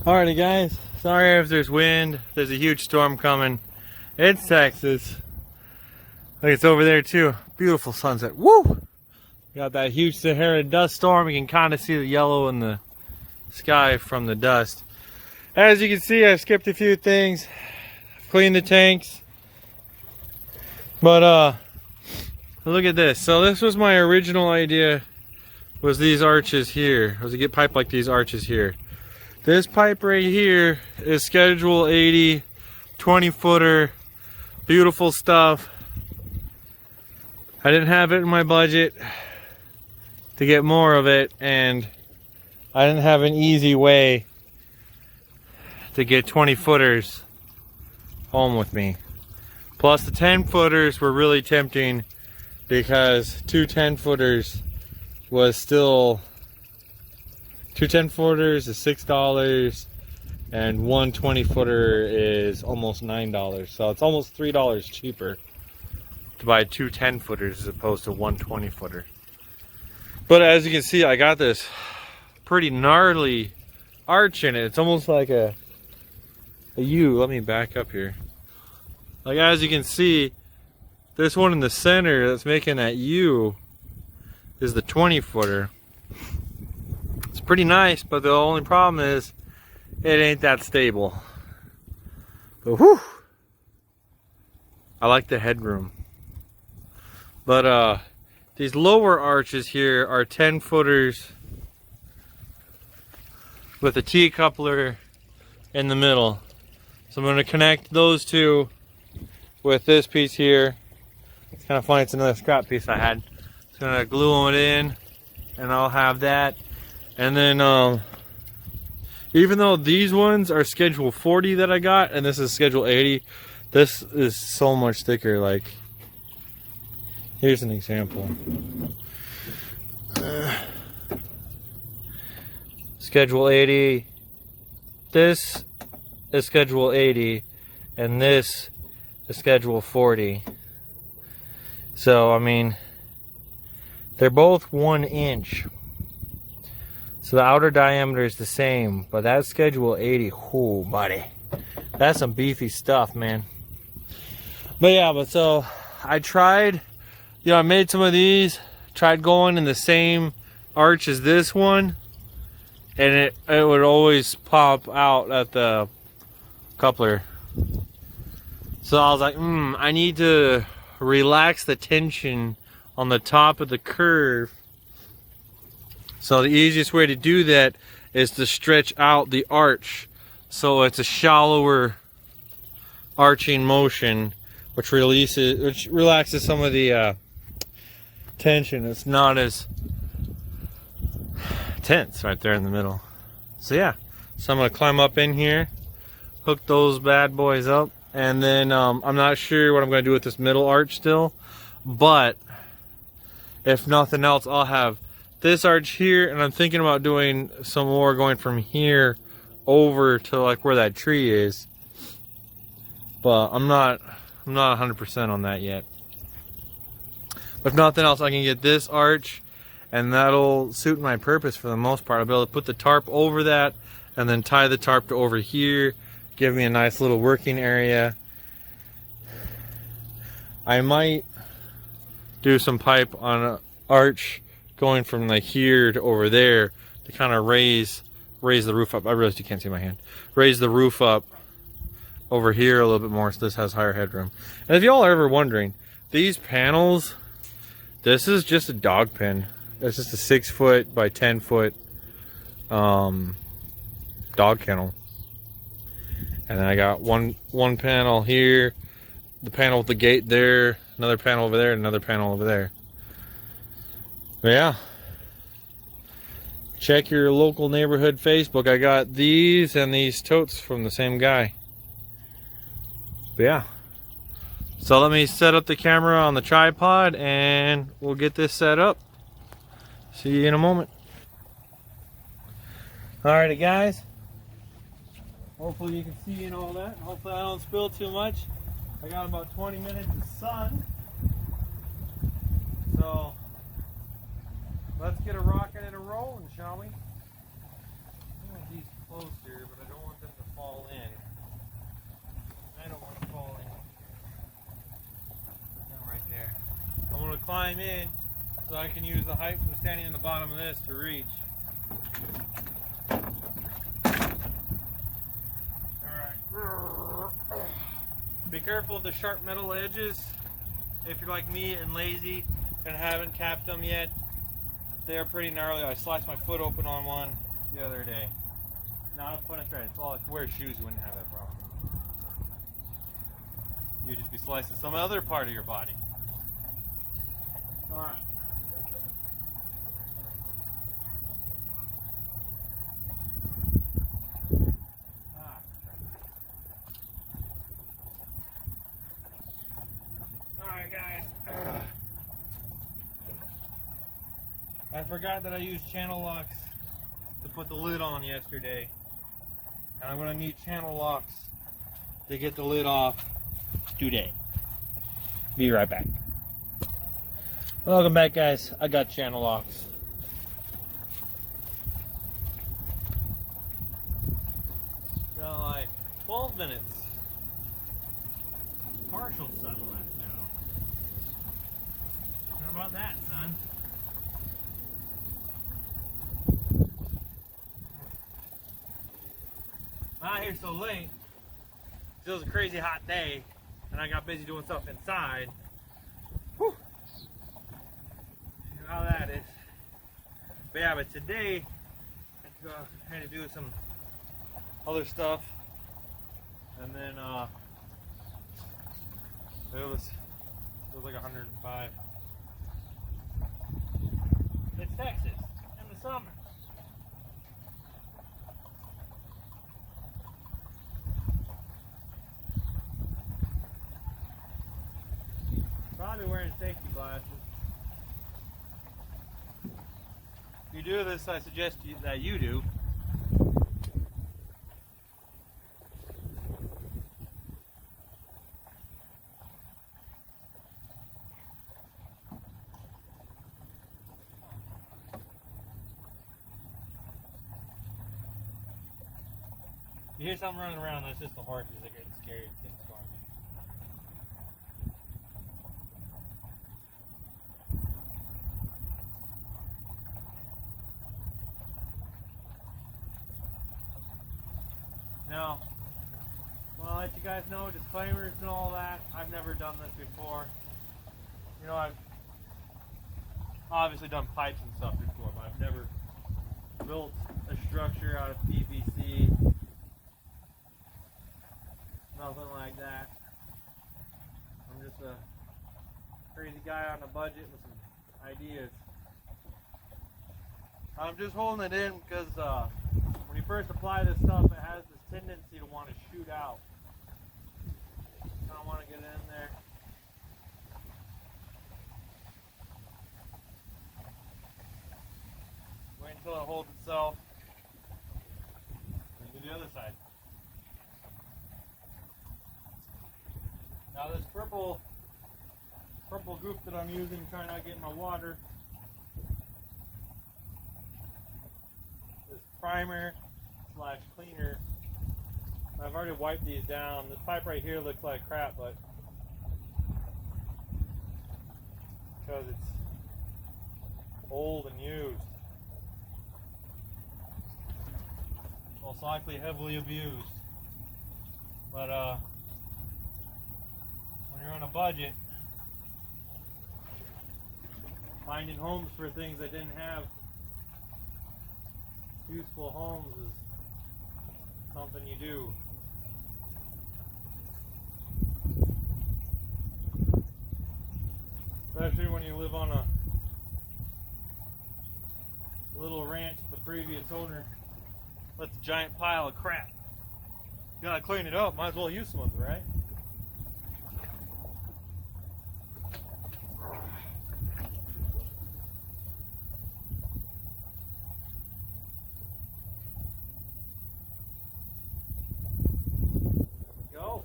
Alrighty guys, sorry if there's wind. There's a huge storm coming. It's Texas. Like it's over there too. Beautiful sunset. Woo! Got that huge Sahara dust storm. You can kind of see the yellow in the sky from the dust. As you can see, I skipped a few things. Cleaned the tanks. But look at this. So this was my original idea, was these arches here. Was to get pipe like these arches here. This pipe right here is schedule 80, 20 footer, beautiful stuff. I didn't have it in my budget to get more of it, and I didn't have an easy way to get 20 footers home with me. Plus the 10 footers were really tempting because two 10 footers was still, two 10 footers is $6 and one 20 footer is almost $9. So it's almost $3 cheaper to buy two 10 footers as opposed to one 20 footer. But as you can see, I got this pretty gnarly arch in it. It's almost like a U. Let me back up here. Like as you can see, this one in the center that's making that U is the 20 footer. It's pretty nice, but the only problem is it ain't that stable. But whew, I like the headroom. But these lower arches here are 10 footers with a T-coupler in the middle. So I'm going to connect those two with this piece here. It's kind of funny, it's another scrap piece I had. Just going to glue it in and I'll have that. And then even though these ones are schedule 40 that I got and this is schedule 80, this is so much thicker. Like, here's an example. Schedule 80, this is schedule 80, and this is schedule 40. So, I mean, they're both 1 inch. So the outer diameter is the same, but that's schedule 80. Whoo, buddy. That's some beefy stuff, man. But yeah, so I tried, I made some of these, tried going in the same arch as this one, and it would always pop out at the coupler. So I was like, I need to relax the tension on the top of the curve. So the easiest way to do that is to stretch out the arch so it's a shallower arching motion, which relaxes some of the tension. It's not as tense right there in the middle. So yeah, so I'm gonna climb up in here, hook those bad boys up, and then I'm not sure what I'm gonna do with this middle arch still, but if nothing else, I'll have this arch here, and I'm thinking about doing some more going from here over to like where that tree is, but I'm not 100% on that yet. But if nothing else, I can get this arch and that'll suit my purpose for the most part. I'll be able to put the tarp over that and then tie the tarp to over here, give me a nice little working area. I might do some pipe on an arch going from like here to over there to kind of raise the roof up. I realize you can't see my hand. Raise the roof up over here a little bit more so this has higher headroom. And if y'all are ever wondering, these panels, this is just a dog pen. It's just a 6 foot by 10 foot dog kennel. And then I got one panel here, the panel with the gate there, another panel over there, and another panel over there. But yeah, check your local neighborhood Facebook. I got these and these totes from the same guy. But yeah, so let me set up the camera on the tripod and we'll get this set up. See you in a moment. Alrighty guys, hopefully you can see and all that. Hopefully I don't spill too much. I got about 20 minutes of sun, so let's get a rocking and a rolling, shall we? I want these closer, but I don't climb in so I can use the height from standing in the bottom of this to reach. Alright. Be careful of the sharp metal edges. If you're like me and lazy and haven't capped them yet, they're pretty gnarly. I sliced my foot open on one the other day. Not a fun experience. Well, if you wear shoes, you wouldn't have that problem. You'd just be slicing some other part of your body. Alright. Alright, guys. I forgot that I used channel locks to put the lid on yesterday. And I'm going to need channel locks to get the lid off today. Be right back. Welcome back, guys. I got channel locks. Got like 12 minutes. Partial sunlight now. How about that, son? Not here so late. It was a crazy hot day, and I got busy doing stuff inside. Whew. You know how that is. But yeah, but today I had to do some other stuff, and then it was like 105. It's Texas in the summer. Probably wearing safety glasses. If you do this, I suggest that you do. You hear something running around, that's just the horses that are getting scared. It's stormy. Now, I'll let you guys know, disclaimers and all that. I've never done this before. You know, I've obviously done pipes and stuff before, but I've never built a structure out of PVC. Nothing like that. I'm just a crazy guy on a budget with some ideas. I'm just holding it in because when you first apply this stuff, it has this tendency to want to shoot out. I don't want to get in there. Wait until it holds itself. And do the other side. Now this purple goop that I'm using to try not to get in my water, this primer / cleaner, I've already wiped these down. This pipe right here looks like crap, but because it's old and used, most likely heavily abused. But when you're on a budget, finding homes for things that didn't have useful homes is something you do. Especially when you live on a little ranch the previous owner left a giant pile of crap. You gotta clean it up, might as well use some of it, right? Go.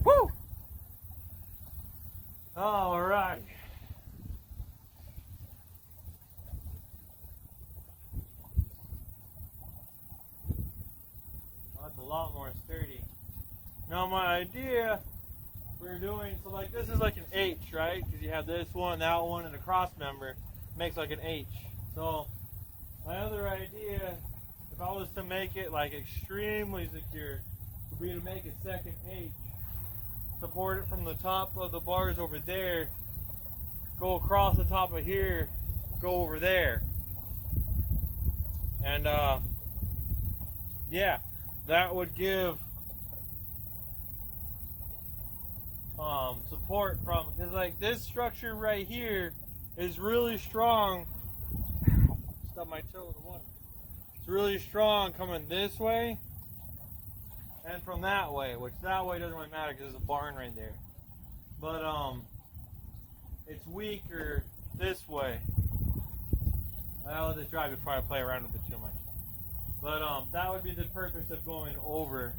Woo! All right. That's a lot more sturdy. Now my idea for we're doing, so like this is like an H, right? Because you have this one, that one, and a cross member makes like an H. So my other idea, if I was to make it like extremely secure, would be to make a second H. Support it from the top of the bars over there, go across the top of here, go over there. And yeah, that would give support from, because like this structure right here is really strong. Stub my toe in the water. It's really strong coming this way and from that way, which that way doesn't really matter because there's a barn right there. But it's weaker this way. I'll let this dry before I play around with it too much. But that would be the purpose of going over,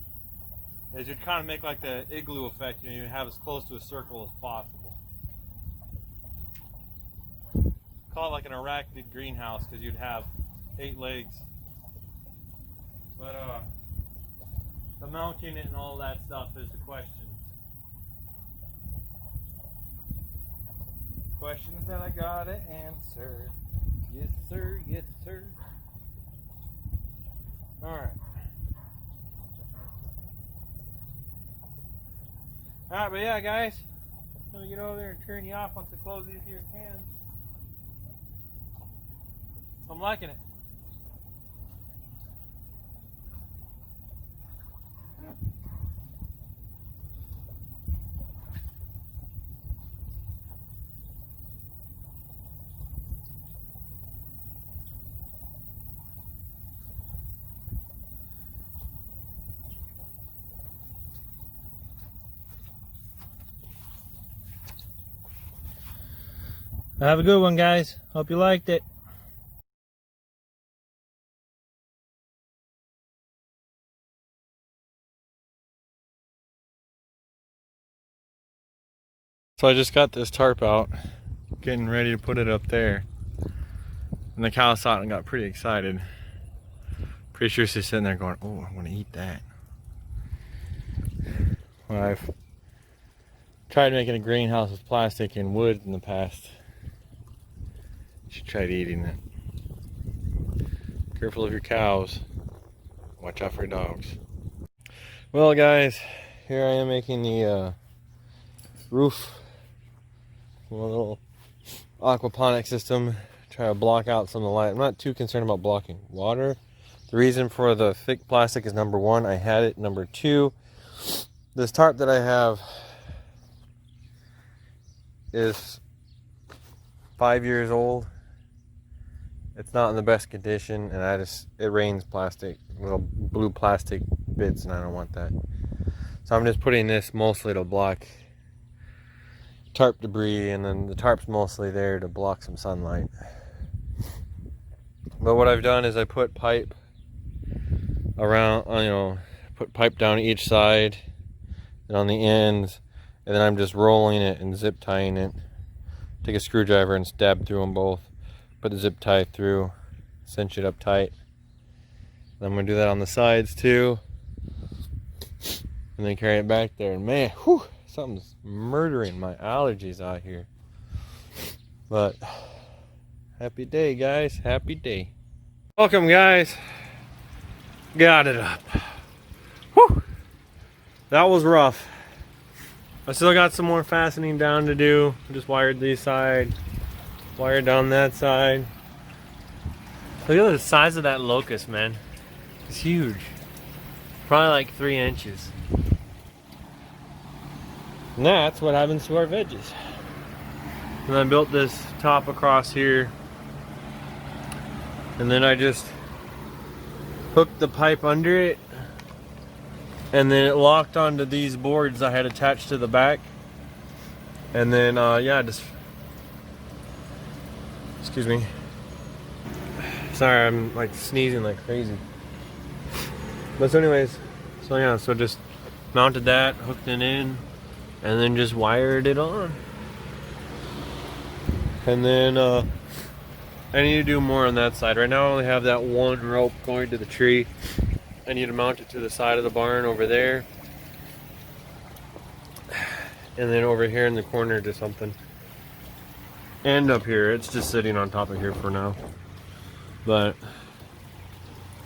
is you'd kind of make like the igloo effect, you know, you have as close to a circle as possible. Call it like an arachnid greenhouse because you'd have 8 legs. But the mounting it and all that stuff is the question. Questions that I gotta answer. Yes sir, yes sir. Alright. Alright, but yeah guys, I'm gonna get over there and turn you off once I close these here cans. I'm liking it. Have a good one, guys. Hope you liked it. So I just got this tarp out, getting ready to put it up there. And the cow saw it and got pretty excited. Pretty sure she's sitting there going, oh, I want to eat that. Well, I've tried making a greenhouse with plastic and wood in the past. She tried eating it. Careful of your cows. Watch out for your dogs. Well guys, here I am making the roof. A little aquaponics system. Try to block out some of the light. I'm not too concerned about blocking water. The reason for the thick plastic is number 1, I had it. Number 2, this tarp that I have is 5 years old. It's not in the best condition, and it rains plastic, little blue plastic bits, and I don't want that. So I'm just putting this mostly to block tarp debris, and then the tarp's mostly there to block some sunlight. But what I've done is I put pipe around, put pipe down each side and on the ends, and then I'm just rolling it and zip tying it. Take a screwdriver and stab through them both. Put the zip tie through, cinch it up tight. And I'm gonna do that on the sides too. And then carry it back there. And man, whew, something's murdering my allergies out here. But happy day, guys, happy day. Welcome, guys. Got it up. Whew, that was rough. I still got some more fastening down to do. I just wired these sides. Wire down that side. Look at the size of that locust, man. It's huge. Probably like 3 inches. And that's what happens to our veggies. And I built this top across here. And then I just hooked the pipe under it. And then it locked onto these boards I had attached to the back. And then, yeah, just... Excuse me. Sorry, I'm like sneezing like crazy. But so anyways, so yeah, so just mounted that, hooked it in, and then just wired it on. And then I need to do more on that side. Right now I only have that one rope going to the tree. I need to mount it to the side of the barn over there. and then over here in the corner to something. And up here, it's just sitting on top of here for now. But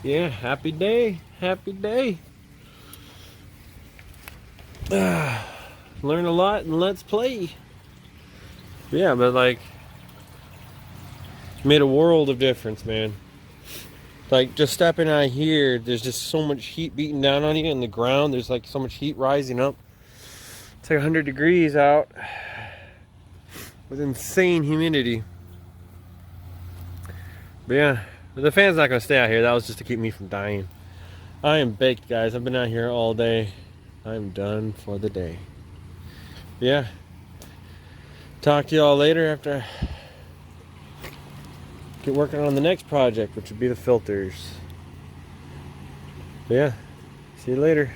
yeah, happy day, happy day. Learn a lot and let's play. Yeah, but like, made a world of difference, man. Like, just stepping out here, there's just so much heat beating down on you in the ground. There's like so much heat rising up. It's like 100 degrees out with insane humidity. But yeah, the fan's not gonna stay out here. That was just to keep me from dying. I am baked, guys. I've been out here all day. I'm done for the day. Yeah. Talk to y'all later after I get working on the next project, which would be the filters. But yeah, see you later.